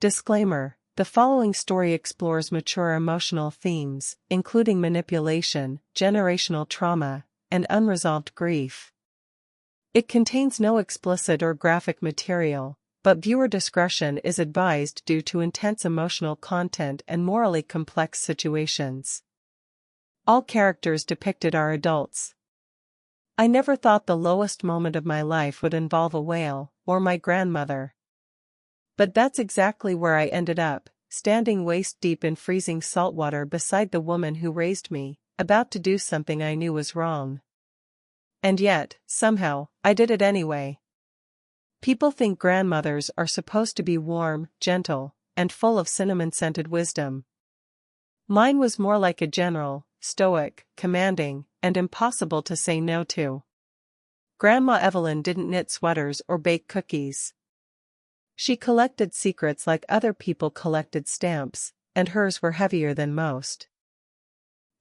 Disclaimer: the following story explores mature emotional themes, including manipulation, generational trauma, and unresolved grief. It contains no explicit or graphic material, but viewer discretion is advised due to intense emotional content and morally complex situations. All characters depicted are adults. I never thought the lowest moment of my life would involve a whale, or my grandmother. But that's exactly where I ended up, standing waist-deep in freezing saltwater beside the woman who raised me, about to do something I knew was wrong. And yet, somehow, I did it anyway. People think grandmothers are supposed to be warm, gentle, and full of cinnamon-scented wisdom. Mine was more like a general, stoic, commanding, and impossible to say no to. Grandma Evelyn didn't knit sweaters or bake cookies. She collected secrets like other people collected stamps, and hers were heavier than most.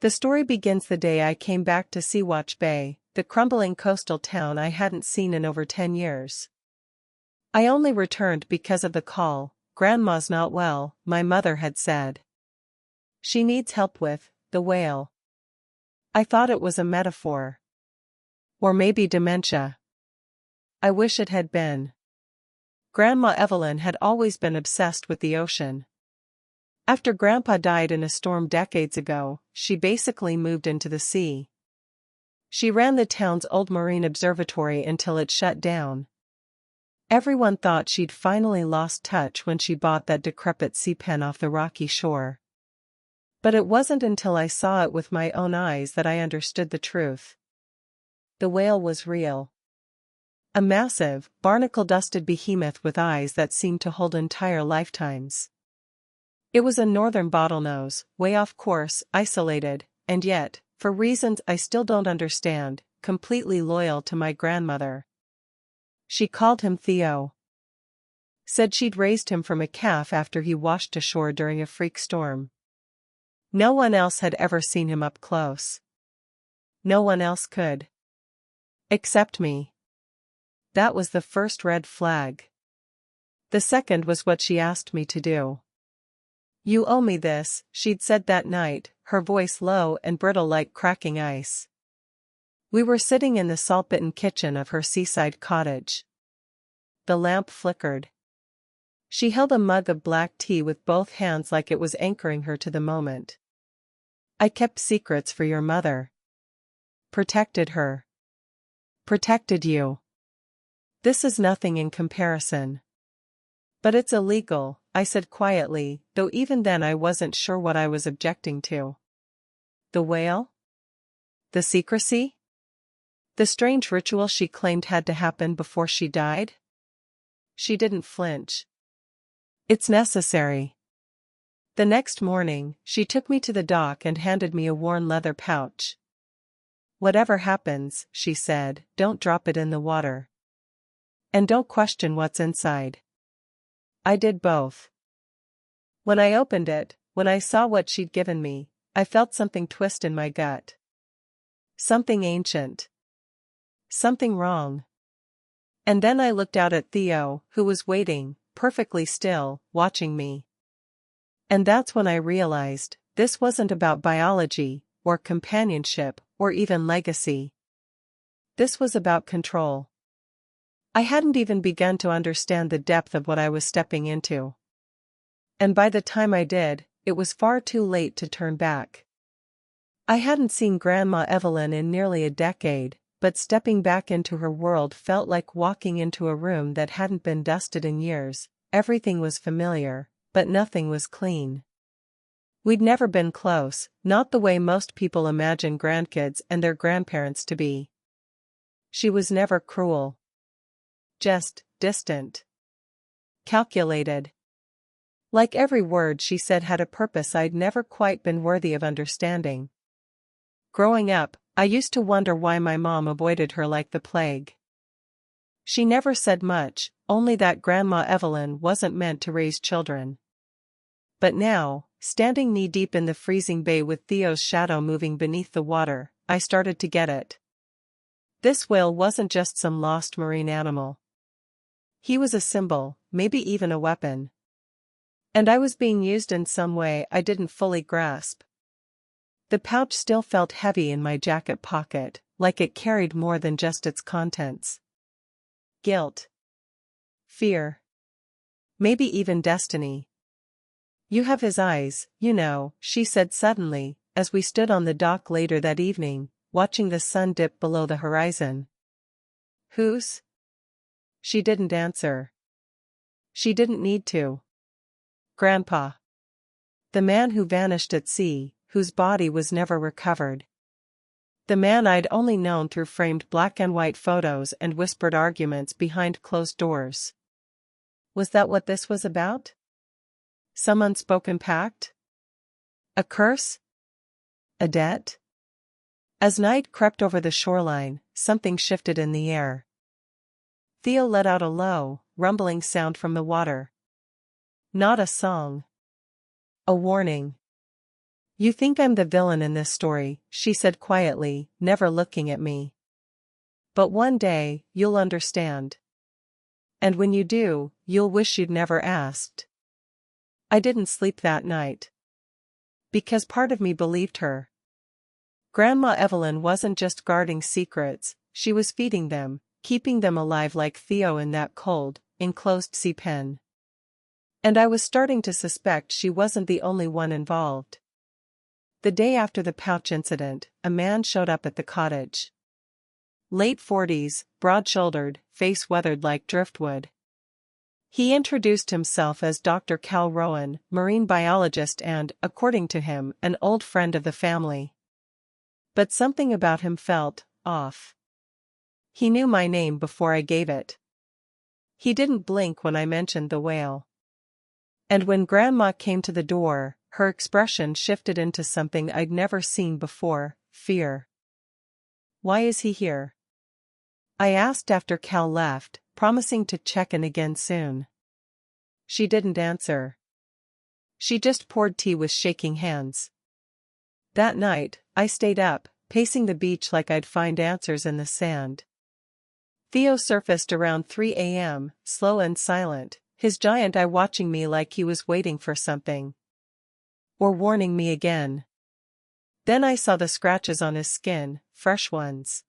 The story begins the day I came back to Sea-Watch Bay, the crumbling coastal town I hadn't seen in over 10 years. I only returned because of the call. "Grandma's not well," my mother had said. "She needs help with the whale." I thought it was a metaphor. Or maybe dementia. I wish it had been. Grandma Evelyn had always been obsessed with the ocean. After Grandpa died in a storm decades ago, she basically moved into the sea. She ran the town's old marine observatory until it shut down. Everyone thought she'd finally lost touch when she bought that decrepit sea pen off the rocky shore. But it wasn't until I saw it with my own eyes that I understood the truth. The whale was real. A massive, barnacle-dusted behemoth with eyes that seemed to hold entire lifetimes. It was a northern bottlenose, way off course, isolated, and yet, for reasons I still don't understand, completely loyal to my grandmother. She called him Theo. Said she'd raised him from a calf after he washed ashore during a freak storm. No one else had ever seen him up close. No one else could. Except me. That was the first red flag. The second was what she asked me to do. "You owe me this," she'd said that night, her voice low and brittle like cracking ice. We were sitting in the salt-bitten kitchen of her seaside cottage. The lamp flickered. She held a mug of black tea with both hands like it was anchoring her to the moment. "I kept secrets for your mother. Protected her. Protected you. This is nothing in comparison." "But it's illegal," I said quietly, though even then I wasn't sure what I was objecting to. The whale? The secrecy? The strange ritual she claimed had to happen before she died? She didn't flinch. "It's necessary." The next morning, she took me to the dock and handed me a worn leather pouch. "Whatever happens," she said, "don't drop it in the water. And don't question what's inside." I did both. When I opened it, when I saw what she'd given me, I felt something twist in my gut. Something ancient. Something wrong. And then I looked out at Theo, who was waiting, perfectly still, watching me. And that's when I realized, this wasn't about biology, or companionship, or even legacy. This was about control. I hadn't even begun to understand the depth of what I was stepping into. And by the time I did, it was far too late to turn back. I hadn't seen Grandma Evelyn in nearly a decade, but stepping back into her world felt like walking into a room that hadn't been dusted in years. Everything was familiar, but nothing was clean. We'd never been close, not the way most people imagine grandkids and their grandparents to be. She was never cruel. Just distant. Calculated. Like every word she said had a purpose I'd never quite been worthy of understanding. Growing up, I used to wonder why my mom avoided her like the plague. She never said much, only that Grandma Evelyn wasn't meant to raise children. But now, standing knee-deep in the freezing bay with Theo's shadow moving beneath the water, I started to get it. This whale wasn't just some lost marine animal. He was a symbol, maybe even a weapon. And I was being used in some way I didn't fully grasp. The pouch still felt heavy in my jacket pocket, like it carried more than just its contents. Guilt. Fear. Maybe even destiny. "You have his eyes, you know," she said suddenly, as we stood on the dock later that evening, watching the sun dip below the horizon. "Whose?" She didn't answer. She didn't need to. Grandpa. The man who vanished at sea, whose body was never recovered. The man I'd only known through framed black and white photos and whispered arguments behind closed doors. Was that what this was about? Some unspoken pact? A curse? A debt? As night crept over the shoreline, something shifted in the air. Theo let out a low, rumbling sound from the water. Not a song. A warning. "You think I'm the villain in this story," she said quietly, never looking at me. "But one day, you'll understand. And when you do, you'll wish you'd never asked." I didn't sleep that night. Because part of me believed her. Grandma Evelyn wasn't just guarding secrets, she was feeding them, keeping them alive like Theo in that cold, enclosed sea pen. And I was starting to suspect she wasn't the only one involved. The day after the pouch incident, a man showed up at the cottage. Late 40s, broad-shouldered, face weathered like driftwood. He introduced himself as Dr. Cal Rowan, marine biologist and, according to him, an old friend of the family. But something about him felt off. He knew my name before I gave it. He didn't blink when I mentioned the whale. And when Grandma came to the door, her expression shifted into something I'd never seen before, fear. "Why is he here?" I asked after Cal left, promising to check in again soon. She didn't answer. She just poured tea with shaking hands. That night, I stayed up, pacing the beach like I'd find answers in the sand. Theo surfaced around 3 a.m., slow and silent, his giant eye watching me like he was waiting for something. Or warning me again. Then I saw the scratches on his skin, fresh ones.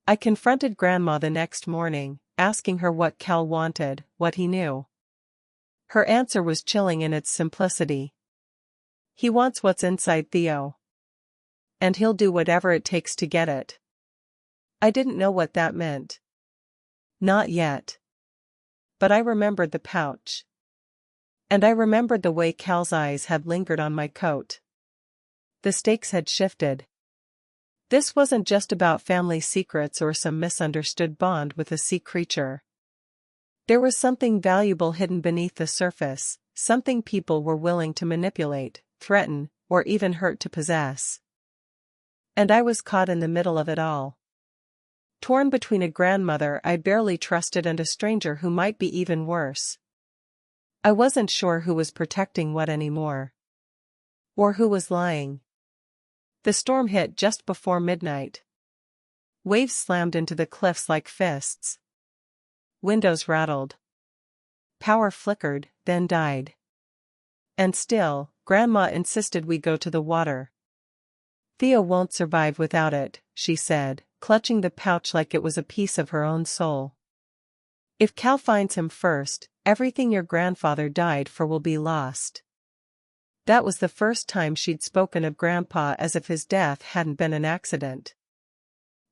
I confronted Grandma the next morning, asking her what Cal wanted, what he knew. Her answer was chilling in its simplicity. "He wants what's inside Theo. And he'll do whatever it takes to get it." I didn't know what that meant. Not yet. But I remembered the pouch. And I remembered the way Cal's eyes had lingered on my coat. The stakes had shifted. This wasn't just about family secrets or some misunderstood bond with a sea creature. There was something valuable hidden beneath the surface, something people were willing to manipulate, threaten, or even hurt to possess. And I was caught in the middle of it all. Torn between a grandmother I barely trusted and a stranger who might be even worse. I wasn't sure who was protecting what anymore. Or who was lying. The storm hit just before midnight. Waves slammed into the cliffs like fists. Windows rattled. Power flickered, then died. And still, Grandma insisted we go to the water. "Theo won't survive without it," she said, clutching the pouch like it was a piece of her own soul. "If Cal finds him first, everything your grandfather died for will be lost." That was the first time she'd spoken of Grandpa as if his death hadn't been an accident.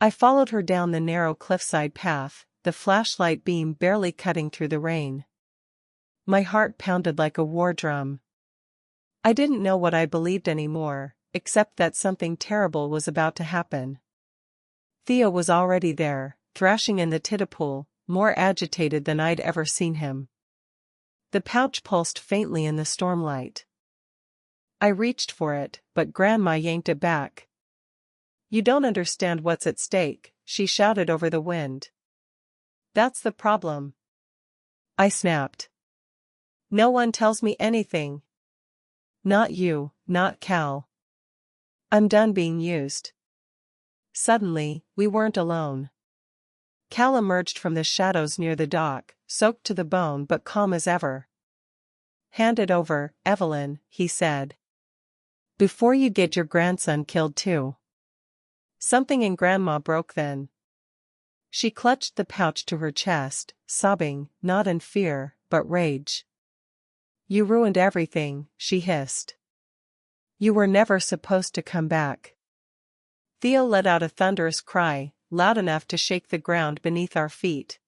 I followed her down the narrow cliffside path, the flashlight beam barely cutting through the rain. My heart pounded like a war drum. I didn't know what I believed anymore, except that something terrible was about to happen. Theo was already there, thrashing in the Titapool, more agitated than I'd ever seen him. The pouch pulsed faintly in the stormlight. I reached for it, but Grandma yanked it back. "You don't understand what's at stake," she shouted over the wind. "That's the problem." I snapped. "No one tells me anything. Not you, not Cal. I'm done being used." Suddenly, we weren't alone. Cal emerged from the shadows near the dock, soaked to the bone but calm as ever. "Hand it over, Evelyn," he said. "Before you get your grandson killed too." Something in Grandma broke then. She clutched the pouch to her chest, sobbing, not in fear, but rage. "You ruined everything," she hissed. "You were never supposed to come back." Theo let out a thunderous cry, loud enough to shake the ground beneath our feet.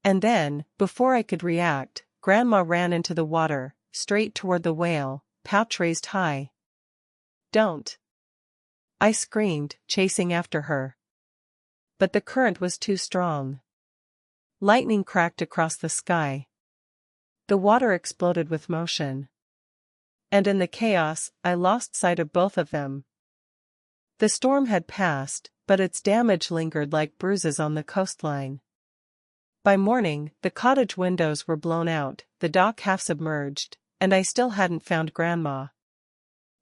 And then, before I could react, Grandma ran into the water, straight toward the whale, pouch raised high. "Don't!" I screamed, chasing after her. But the current was too strong. Lightning cracked across the sky. The water exploded with motion. And in the chaos, I lost sight of both of them. The storm had passed, but its damage lingered like bruises on the coastline. By morning, the cottage windows were blown out, the dock half submerged, and I still hadn't found Grandma.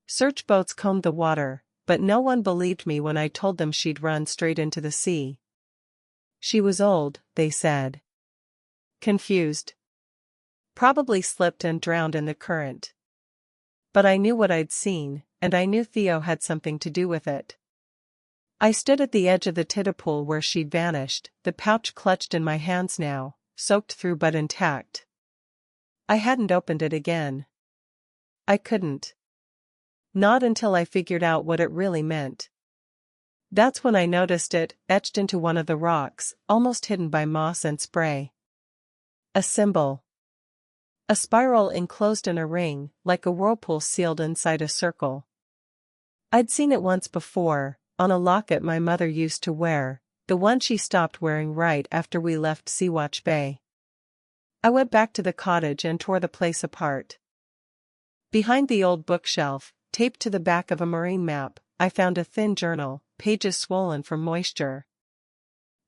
Search boats combed the water, but no one believed me when I told them she'd run straight into the sea. She was old, they said. Confused. Probably slipped and drowned in the current. But I knew what I'd seen, and I knew Theo had something to do with it. I stood at the edge of the tidal where she'd vanished, the pouch clutched in my hands now, soaked through but intact. I hadn't opened it again. I couldn't. Not until I figured out what it really meant. That's when I noticed it, etched into one of the rocks, almost hidden by moss and spray. A symbol. A spiral enclosed in a ring, like a whirlpool sealed inside a circle. I'd seen it once before, on a locket my mother used to wear, the one she stopped wearing right after we left Sea-Watch Bay. I went back to the cottage and tore the place apart. Behind the old bookshelf, taped to the back of a marine map, I found a thin journal, pages swollen from moisture.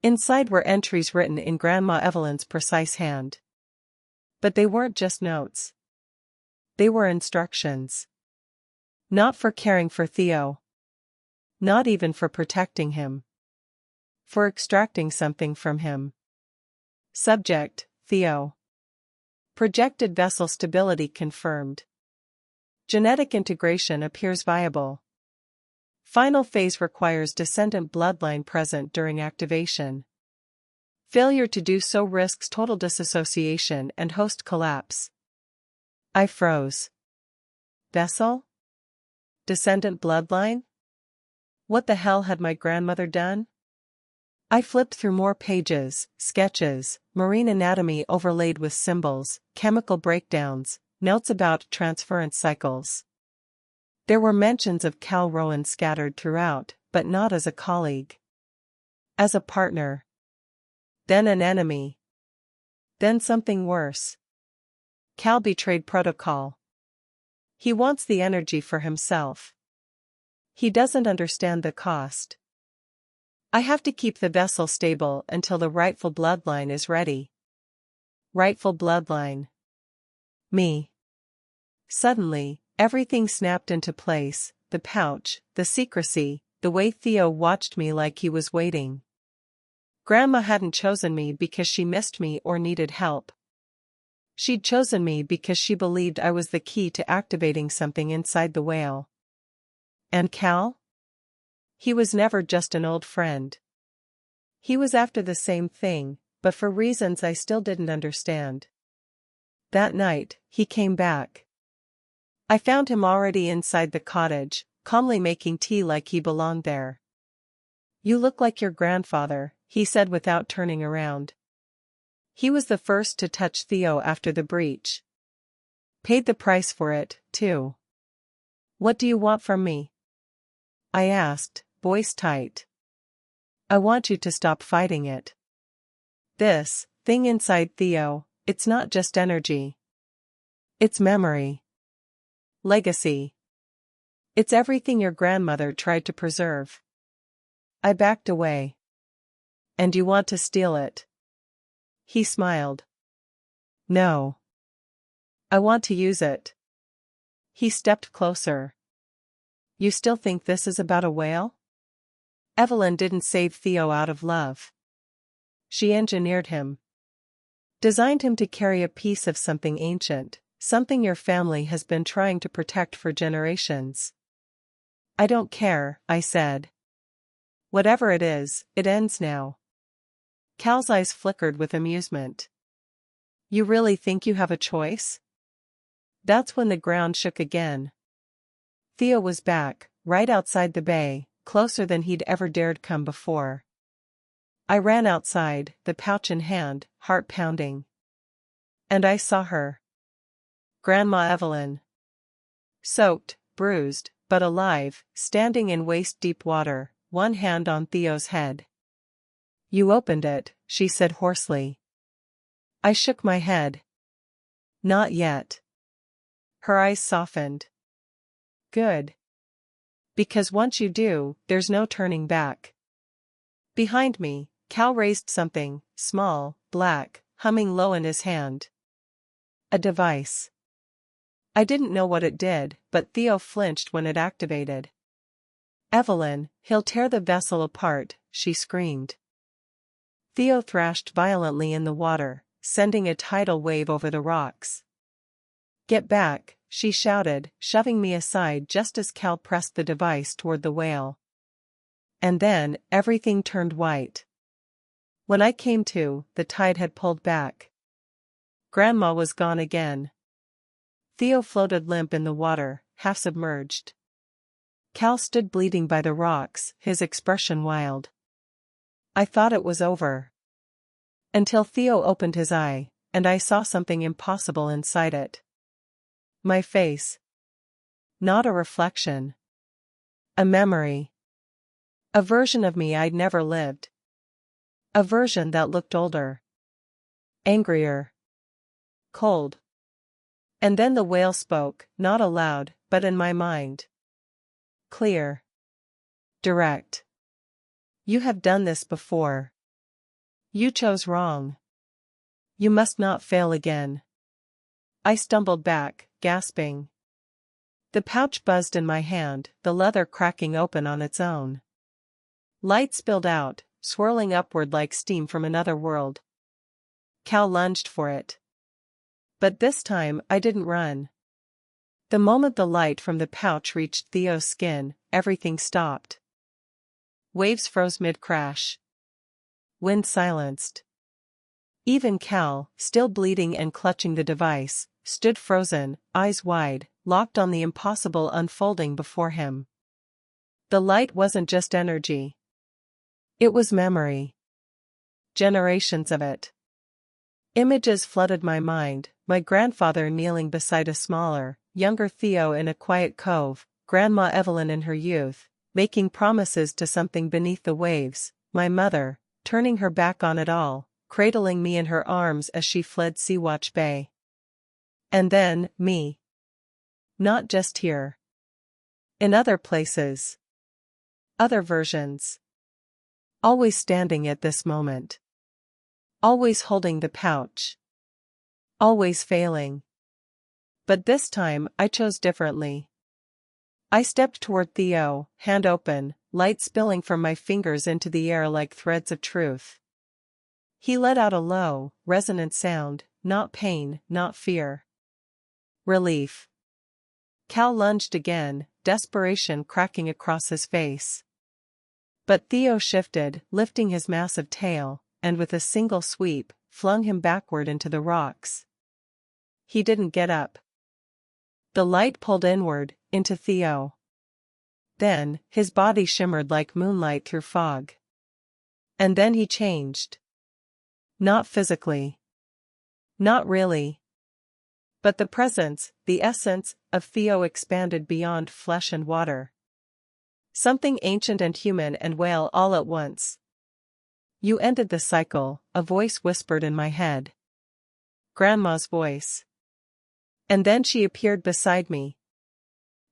Inside were entries written in Grandma Evelyn's precise hand. But they weren't just notes. They were instructions. Not for caring for Theo. Not even for protecting him. For extracting something from him. Subject, Theo. Projected vessel stability confirmed. Genetic integration appears viable. Final phase requires descendant bloodline present during activation. Failure to do so risks total dissociation and host collapse. I froze. Vessel? Descendant bloodline? What the hell had my grandmother done? I flipped through more pages, sketches, marine anatomy overlaid with symbols, chemical breakdowns, notes about transference cycles. There were mentions of Cal Rowan scattered throughout, but not as a colleague. As a partner. Then an enemy. Then something worse. Cal betrayed protocol. He wants the energy for himself. He doesn't understand the cost. I have to keep the vessel stable until the rightful bloodline is ready. Rightful bloodline. Me. Suddenly, everything snapped into place, the pouch, the secrecy, the way Theo watched me like he was waiting. Grandma hadn't chosen me because she missed me or needed help. She'd chosen me because she believed I was the key to activating something inside the whale. And Cal? He was never just an old friend. He was after the same thing, but for reasons I still didn't understand. That night, he came back. I found him already inside the cottage, calmly making tea like he belonged there. "You look like your grandfather," he said without turning around. He was the first to touch Theo after the breach. Paid the price for it, too. "What do you want from me?" I asked, voice tight. "I want you to stop fighting it. This thing inside Theo, it's not just energy. It's memory. Legacy. It's everything your grandmother tried to preserve." I backed away. "And you want to steal it?" He smiled. "No. I want to use it." He stepped closer. "You still think this is about a whale?" Evelyn didn't save Theo out of love. She engineered him. Designed him to carry a piece of something ancient, Something your family has been trying to protect for generations. I don't care, I said. Whatever it is, it ends now. Cal's eyes flickered with amusement. You really think you have a choice? That's when the ground shook again. Theo was back, right outside the bay, closer than he'd ever dared come before. I ran outside, the pouch in hand, heart pounding. And I saw her. Grandma Evelyn. Soaked, bruised, but alive, standing in waist-deep water, one hand on Theo's head. You opened it, she said hoarsely. I shook my head. Not yet. Her eyes softened. Good. Because once you do, there's no turning back. Behind me, Cal raised something, small, black, humming low in his hand. A device. I didn't know what it did, but Theo flinched when it activated. Evelyn, he'll tear the vessel apart, she screamed. Theo thrashed violently in the water, sending a tidal wave over the rocks. Get back, she shouted, shoving me aside just as Cal pressed the device toward the whale. And then, everything turned white. When I came to, the tide had pulled back. Grandma was gone again. Theo floated limp in the water, half submerged. Cal stood bleeding by the rocks, his expression wild. I thought it was over. Until Theo opened his eye, and I saw something impossible inside it. My face. Not a reflection. A memory. A version of me I'd never lived. A version that looked older. Angrier. Cold. And then the whale spoke, not aloud, but in my mind. Clear. Direct. You have done this before. You chose wrong. You must not fail again. I stumbled back, gasping. The pouch buzzed in my hand, the leather cracking open on its own. Light spilled out, swirling upward like steam from another world. Cal lunged for it. But this time, I didn't run. The moment the light from the pouch reached Theo's skin, everything stopped. Waves froze mid-crash. Wind silenced. Even Cal, still bleeding and clutching the device, stood frozen, eyes wide, locked on the impossible unfolding before him. The light wasn't just energy. It was memory. Generations of it. Images flooded my mind, my grandfather kneeling beside a smaller, younger Theo in a quiet cove, Grandma Evelyn in her youth, making promises to something beneath the waves, my mother, turning her back on it all, cradling me in her arms as she fled Sea-Watch Bay. And then, me. Not just here. In other places. Other versions. Always standing at this moment. Always holding the pouch. Always failing. But this time, I chose differently. I stepped toward Theo, hand open, light spilling from my fingers into the air like threads of truth. He let out a low, resonant sound, not pain, not fear. Relief. Cal lunged again, desperation cracking across his face. But Theo shifted, lifting his massive tail, and with a single sweep, flung him backward into the rocks. He didn't get up. The light pulled inward, into Theo. Then, his body shimmered like moonlight through fog. And then he changed. Not physically. Not really. But the presence, the essence, of Theo expanded beyond flesh and water. Something ancient and human and whale all at once. You ended the cycle, a voice whispered in my head. Grandma's voice. And then she appeared beside me.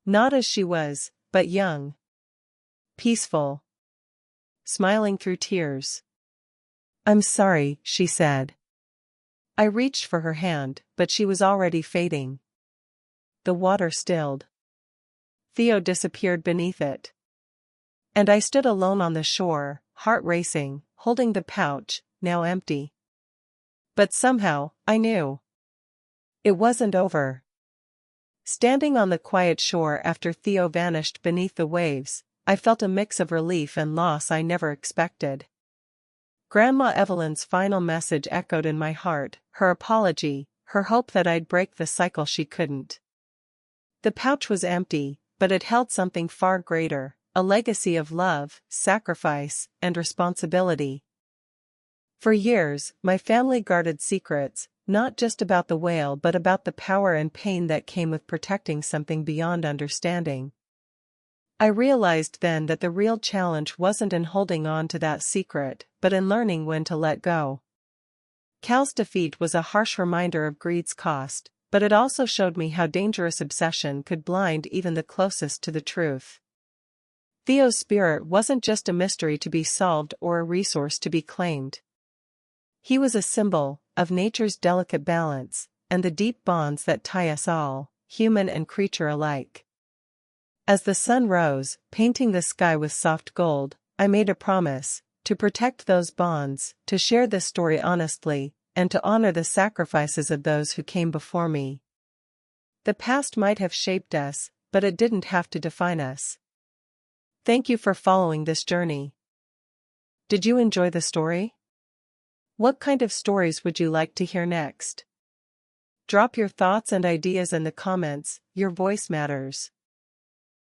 Not as she was, but young. Peaceful. Smiling through tears. I'm sorry, she said. I reached for her hand, but she was already fading. The water stilled. Theo disappeared beneath it. And I stood alone on the shore, heart racing, holding the pouch, now empty. But somehow, I knew. It wasn't over. Standing on the quiet shore after Theo vanished beneath the waves, I felt a mix of relief and loss I never expected. Grandma Evelyn's final message echoed in my heart, her apology, her hope that I'd break the cycle she couldn't. The pouch was empty, but it held something far greater, a legacy of love, sacrifice, and responsibility. For years, my family guarded secrets, not just about the whale but about the power and pain that came with protecting something beyond understanding. I realized then that the real challenge wasn't in holding on to that secret, but in learning when to let go. Cal's defeat was a harsh reminder of greed's cost, but it also showed me how dangerous obsession could blind even the closest to the truth. Theo's spirit wasn't just a mystery to be solved or a resource to be claimed. He was a symbol of nature's delicate balance, and the deep bonds that tie us all, human and creature alike. As the sun rose, painting the sky with soft gold, I made a promise to protect those bonds, to share this story honestly, and to honor the sacrifices of those who came before me. The past might have shaped us, but it didn't have to define us. Thank you for following this journey. Did you enjoy the story? What kind of stories would you like to hear next? Drop your thoughts and ideas in the comments, your voice matters.